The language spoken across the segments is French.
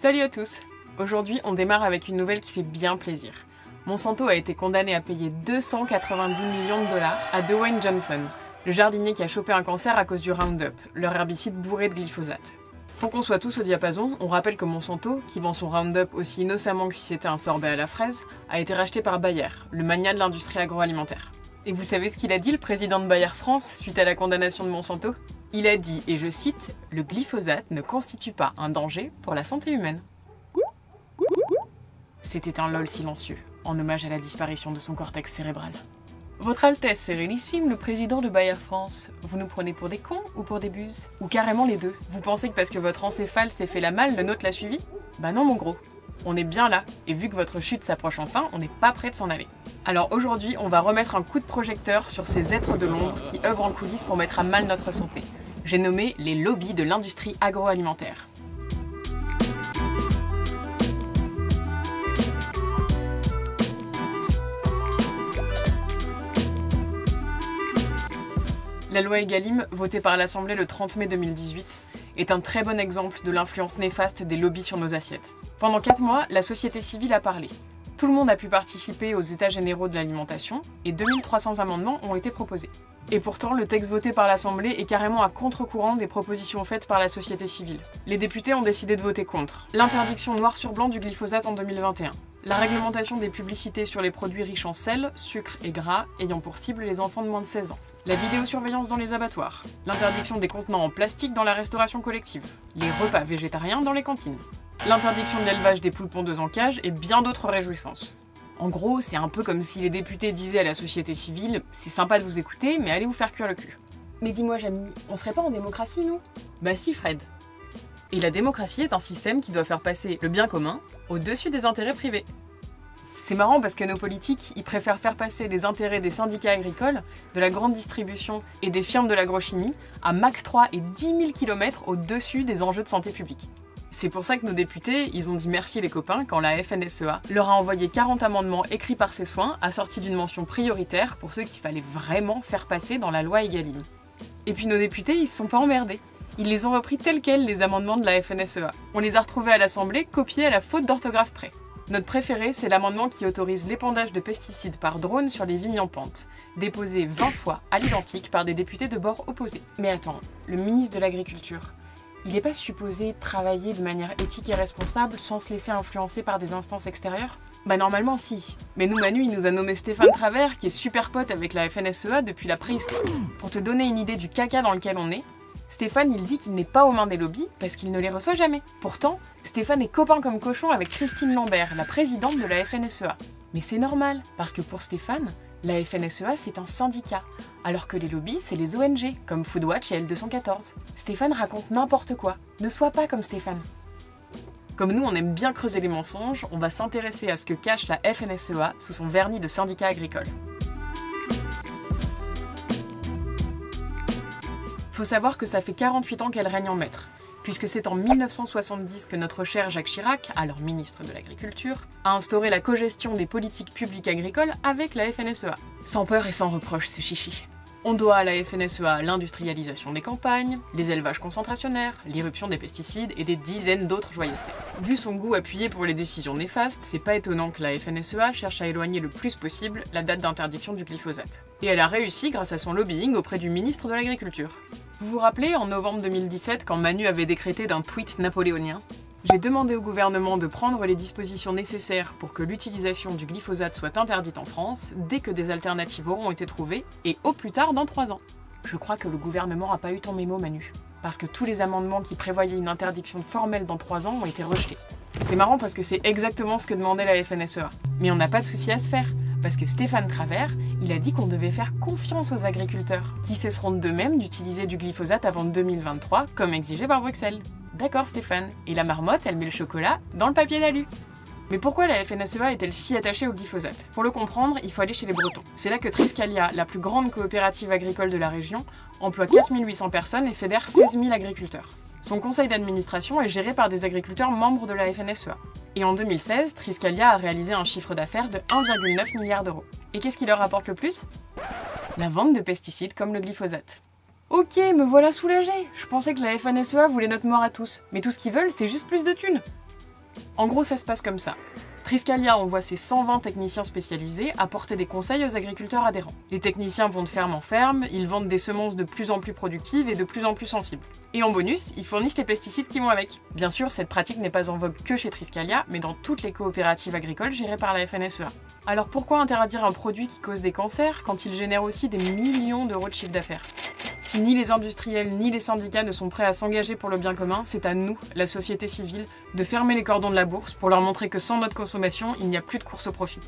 Salut à tous! Aujourd'hui, on démarre avec une nouvelle qui fait bien plaisir. Monsanto a été condamné à payer 290 millions de dollars à Dwayne Johnson, le jardinier qui a chopé un cancer à cause du Roundup, leur herbicide bourré de glyphosate. Pour qu'on soit tous au diapason, on rappelle que Monsanto, qui vend son Roundup aussi innocemment que si c'était un sorbet à la fraise, a été racheté par Bayer, le magnat de l'industrie agroalimentaire. Et vous savez ce qu'il a dit, le président de Bayer France, suite à la condamnation de Monsanto? Il a dit, et je cite, « Le glyphosate ne constitue pas un danger pour la santé humaine ». C'était un lol silencieux, en hommage à la disparition de son cortex cérébral. Votre Altesse Sérénissime, le président de Bayer France, vous nous prenez pour des cons ou pour des buses? Ou carrément les deux? Vous pensez que parce que votre encéphale s'est fait la malle, le nôtre l'a suivi? Bah non mon gros, on est bien là, et vu que votre chute s'approche enfin, on n'est pas prêt de s'en aller. Alors aujourd'hui, on va remettre un coup de projecteur sur ces êtres de l'ombre qui œuvrent en coulisses pour mettre à mal notre santé. J'ai nommé les lobbies de l'industrie agroalimentaire. La loi Egalim, votée par l'Assemblée le 30 mai 2018, est un très bon exemple de l'influence néfaste des lobbies sur nos assiettes. Pendant 4 mois, la société civile a parlé. Tout le monde a pu participer aux États généraux de l'alimentation et 2300 amendements ont été proposés. Et pourtant, le texte voté par l'Assemblée est carrément à contre-courant des propositions faites par la société civile. Les députés ont décidé de voter contre. L'interdiction noir sur blanc du glyphosate en 2021. La réglementation des publicités sur les produits riches en sel, sucre et gras ayant pour cible les enfants de moins de 16 ans. La vidéosurveillance dans les abattoirs. L'interdiction des contenants en plastique dans la restauration collective. Les repas végétariens dans les cantines. L'interdiction de l'élevage des poules pondeuses en cage et bien d'autres réjouissances. En gros, c'est un peu comme si les députés disaient à la société civile « C'est sympa de vous écouter, mais allez vous faire cuire le cul ». Mais dis-moi Jamy, on serait pas en démocratie, nous? Bah si Fred. Et la démocratie est un système qui doit faire passer le bien commun au-dessus des intérêts privés. C'est marrant parce que nos politiques, ils préfèrent faire passer les intérêts des syndicats agricoles, de la grande distribution et des firmes de l'agrochimie à Mach 3 et 10 000 km au-dessus des enjeux de santé publique. C'est pour ça que nos députés, ils ont dit merci les copains quand la FNSEA leur a envoyé 40 amendements écrits par ses soins, assortis d'une mention prioritaire pour ceux qu'il fallait vraiment faire passer dans la loi Egalim. Et puis nos députés, ils se sont pas emmerdés. Ils les ont repris tels quels, les amendements de la FNSEA. On les a retrouvés à l'Assemblée, copiés à la faute d'orthographe près. Notre préféré, c'est l'amendement qui autorise l'épandage de pesticides par drone sur les vignes en pente, déposé 20 fois à l'identique par des députés de bord opposés. Mais attends, le ministre de l'Agriculture, il n'est pas supposé travailler de manière éthique et responsable sans se laisser influencer par des instances extérieures? Bah normalement si. Mais nous Manu, il nous a nommé Stéphane Travers, qui est super pote avec la FNSEA depuis la préhistoire. Pour te donner une idée du caca dans lequel on est, Stéphane, il dit qu'il n'est pas aux mains des lobbies parce qu'il ne les reçoit jamais. Pourtant, Stéphane est copain comme cochon avec Christine Lambert, la présidente de la FNSEA. Mais c'est normal, parce que pour Stéphane, la FNSEA c'est un syndicat, alors que les lobbies c'est les ONG, comme Foodwatch et L214. Stéphane raconte n'importe quoi, ne sois pas comme Stéphane. Comme nous on aime bien creuser les mensonges, on va s'intéresser à ce que cache la FNSEA sous son vernis de syndicat agricole. Faut savoir que ça fait 48 ans qu'elle règne en maître, puisque c'est en 1970 que notre cher Jacques Chirac, alors ministre de l'Agriculture, a instauré la cogestion des politiques publiques agricoles avec la FNSEA. Sans peur et sans reproche, ce chichi. On doit à la FNSEA l'industrialisation des campagnes, les élevages concentrationnaires, l'irruption des pesticides et des dizaines d'autres joyeusetés. Vu son goût appuyé pour les décisions néfastes, c'est pas étonnant que la FNSEA cherche à éloigner le plus possible la date d'interdiction du glyphosate. Et elle a réussi grâce à son lobbying auprès du ministre de l'Agriculture. Vous vous rappelez, en novembre 2017, quand Manu avait décrété d'un tweet napoléonien? J'ai demandé au gouvernement de prendre les dispositions nécessaires pour que l'utilisation du glyphosate soit interdite en France dès que des alternatives auront été trouvées et au plus tard dans 3 ans. Je crois que le gouvernement n'a pas eu ton mémo, Manu. Parce que tous les amendements qui prévoyaient une interdiction formelle dans 3 ans ont été rejetés. C'est marrant parce que c'est exactement ce que demandait la FNSEA. Mais on n'a pas de souci à se faire. Parce que Stéphane Travers, il a dit qu'on devait faire confiance aux agriculteurs, qui cesseront d'eux-mêmes d'utiliser du glyphosate avant 2023, comme exigé par Bruxelles. D'accord Stéphane, et la marmotte, elle met le chocolat dans le papier d'alu. Mais pourquoi la FNSEA est-elle si attachée au glyphosate? Pour le comprendre, il faut aller chez les Bretons. C'est là que Triskalia, la plus grande coopérative agricole de la région, emploie 4800 personnes et fédère 16 000 agriculteurs. Son conseil d'administration est géré par des agriculteurs membres de la FNSEA. Et en 2016, Triskalia a réalisé un chiffre d'affaires de 1,9 milliard d'euros. Et qu'est-ce qui leur rapporte le plus? La vente de pesticides comme le glyphosate. Ok, me voilà soulagée. Je pensais que la FNSEA voulait notre mort à tous. Mais tout ce qu'ils veulent, c'est juste plus de thunes. En gros, ça se passe comme ça. Triskalia envoie ses 120 techniciens spécialisés apporter des conseils aux agriculteurs adhérents. Les techniciens vont de ferme en ferme, ils vendent des semences de plus en plus productives et de plus en plus sensibles. Et en bonus, ils fournissent les pesticides qui vont avec. Bien sûr, cette pratique n'est pas en vogue que chez Triskalia, mais dans toutes les coopératives agricoles gérées par la FNSEA. Alors pourquoi interdire un produit qui cause des cancers quand il génère aussi des millions d'euros de chiffre d'affaires ? Si ni les industriels ni les syndicats ne sont prêts à s'engager pour le bien commun, c'est à nous, la société civile, de fermer les cordons de la bourse pour leur montrer que sans notre consommation, il n'y a plus de course au profit.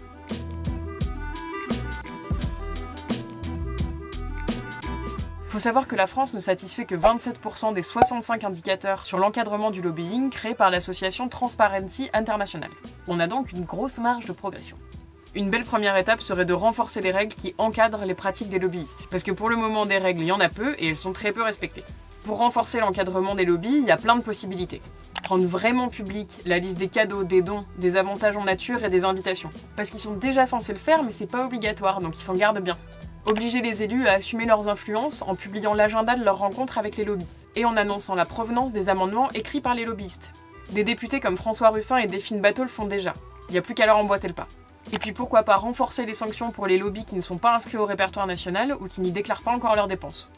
Faut savoir que la France ne satisfait que 27% des 65 indicateurs sur l'encadrement du lobbying créés par l'association Transparency International. On a donc une grosse marge de progression. Une belle première étape serait de renforcer les règles qui encadrent les pratiques des lobbyistes. Parce que pour le moment, des règles, il y en a peu et elles sont très peu respectées. Pour renforcer l'encadrement des lobbies, il y a plein de possibilités. Rendre vraiment public la liste des cadeaux, des dons, des avantages en nature et des invitations. Parce qu'ils sont déjà censés le faire, mais c'est pas obligatoire, donc ils s'en gardent bien. Obliger les élus à assumer leurs influences en publiant l'agenda de leurs rencontres avec les lobbies. Et en annonçant la provenance des amendements écrits par les lobbyistes. Des députés comme François Ruffin et Delphine Batho le font déjà. Il n'y a plus qu'à leur emboîter le pas. Et puis pourquoi pas renforcer les sanctions pour les lobbies qui ne sont pas inscrits au répertoire national ou qui n'y déclarent pas encore leurs dépenses.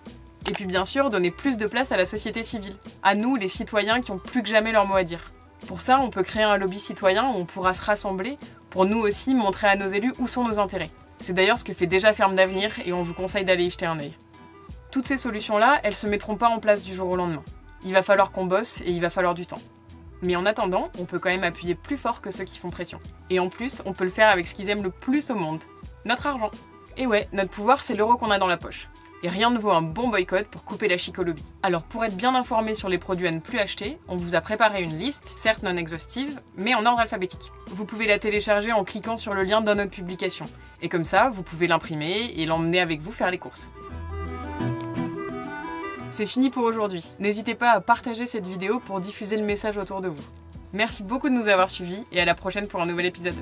Et puis bien sûr, donner plus de place à la société civile, à nous les citoyens qui ont plus que jamais leur mot à dire. Pour ça, on peut créer un lobby citoyen où on pourra se rassembler pour nous aussi montrer à nos élus où sont nos intérêts. C'est d'ailleurs ce que fait déjà Ferme d'Avenir et on vous conseille d'aller y jeter un œil. Toutes ces solutions-là, elles se mettront pas en place du jour au lendemain. Il va falloir qu'on bosse et il va falloir du temps. Mais en attendant, on peut quand même appuyer plus fort que ceux qui font pression. Et en plus, on peut le faire avec ce qu'ils aiment le plus au monde, notre argent. Et ouais, notre pouvoir, c'est l'euro qu'on a dans la poche. Et rien ne vaut un bon boycott pour couper la chic au lobby. Alors pour être bien informé sur les produits à ne plus acheter, on vous a préparé une liste, certes non exhaustive, mais en ordre alphabétique. Vous pouvez la télécharger en cliquant sur le lien dans notre publication. Et comme ça, vous pouvez l'imprimer et l'emmener avec vous faire les courses. C'est fini pour aujourd'hui. N'hésitez pas à partager cette vidéo pour diffuser le message autour de vous. Merci beaucoup de nous avoir suivis et à la prochaine pour un nouvel épisode.